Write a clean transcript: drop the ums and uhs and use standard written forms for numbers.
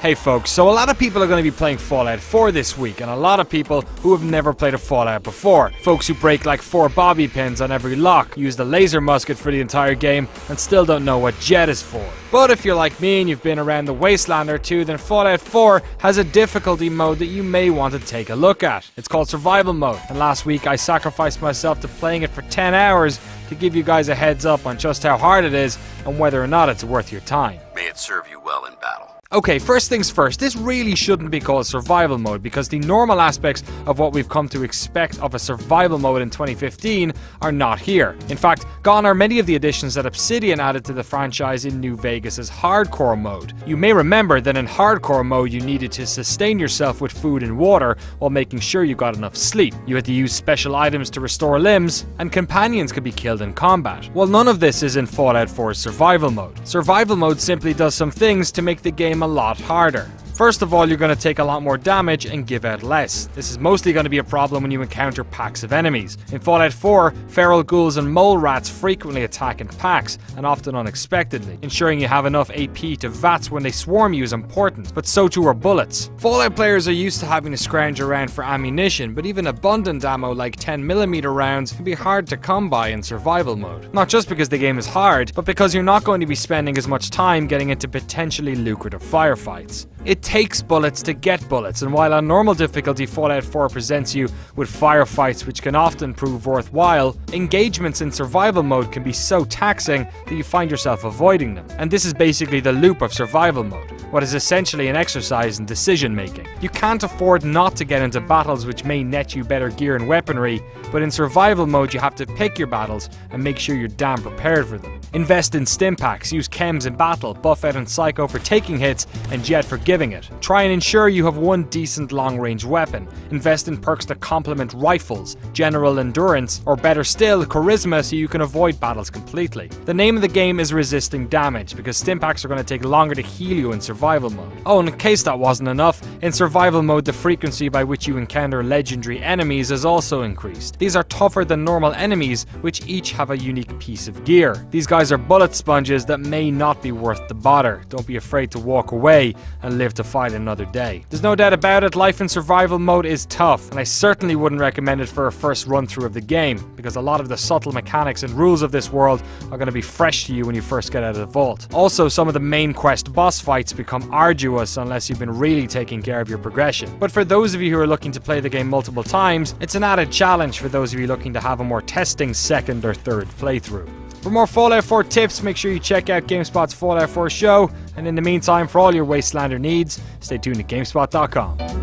Hey folks, so a lot of people are going to be playing Fallout 4 this week, and a lot of people who have never played a Fallout before. Folks who break like 4 bobby pins on every lock, use the laser musket for the entire game, and still don't know what jet is for. But if you're like me and you've been around the Wasteland or two, then Fallout 4 has a difficulty mode that you may want to take a look at. It's called Survival Mode, and last week I sacrificed myself to playing it for 10 hours to give you guys a heads up on just how hard it is and whether or not it's worth your time. May it serve you well in battle. Okay, first things first, this really shouldn't be called survival mode because the normal aspects of what we've come to expect of a survival mode in 2015 are not here. In fact, gone are many of the additions that Obsidian added to the franchise in New Vegas' hardcore mode. You may remember that in hardcore mode you needed to sustain yourself with food and water while making sure you got enough sleep. You had to use special items to restore limbs, and companions could be killed in combat. Well, none of this is in Fallout 4's survival mode. Survival mode simply does some things to make the game a lot harder. First of all, you're going to take a lot more damage and give out less. This is mostly going to be a problem when you encounter packs of enemies. In Fallout 4, feral ghouls and mole rats frequently attack in packs, and often unexpectedly. Ensuring you have enough AP to VATS when they swarm you is important, but so too are bullets. Fallout players are used to having to scrounge around for ammunition, but even abundant ammo like 10mm rounds can be hard to come by in survival mode. Not just because the game is hard, but because you're not going to be spending as much time getting into potentially lucrative firefights. It takes bullets to get bullets, and while on normal difficulty Fallout 4 presents you with firefights which can often prove worthwhile, engagements in survival mode can be so taxing that you find yourself avoiding them. And this is basically the loop of survival mode, what is essentially an exercise in decision making. You can't afford not to get into battles which may net you better gear and weaponry, but in survival mode you have to pick your battles and make sure you're damn prepared for them. Invest in stim packs, use chems in battle, buff out and psycho for taking hits, and jet for giving it. Try and ensure you have one decent long-range weapon. Invest in perks that complement rifles, general endurance, or better still, charisma so you can avoid battles completely. The name of the game is resisting damage, because stim packs are going to take longer to heal you in survival mode. Oh, and in case that wasn't enough, in survival mode the frequency by which you encounter legendary enemies is also increased. These are tougher than normal enemies, which each have a unique piece of gear. These guys are bullet sponges that may not be worth the bother. Don't be afraid to walk away and live to fight another day. There's no doubt about it, life in survival mode is tough, and I certainly wouldn't recommend it for a first run through of the game, because a lot of the subtle mechanics and rules of this world are going to be fresh to you when you first get out of the vault. Also, some of the main quest boss fights become arduous unless you've been really taking care of your progression. But for those of you who are looking to play the game multiple times, it's an added challenge for those of you looking to have a more testing second or third playthrough. For more Fallout 4 tips, make sure you check out GameSpot's Fallout 4 show, and in the meantime, for all your Wastelander needs, stay tuned to GameSpot.com.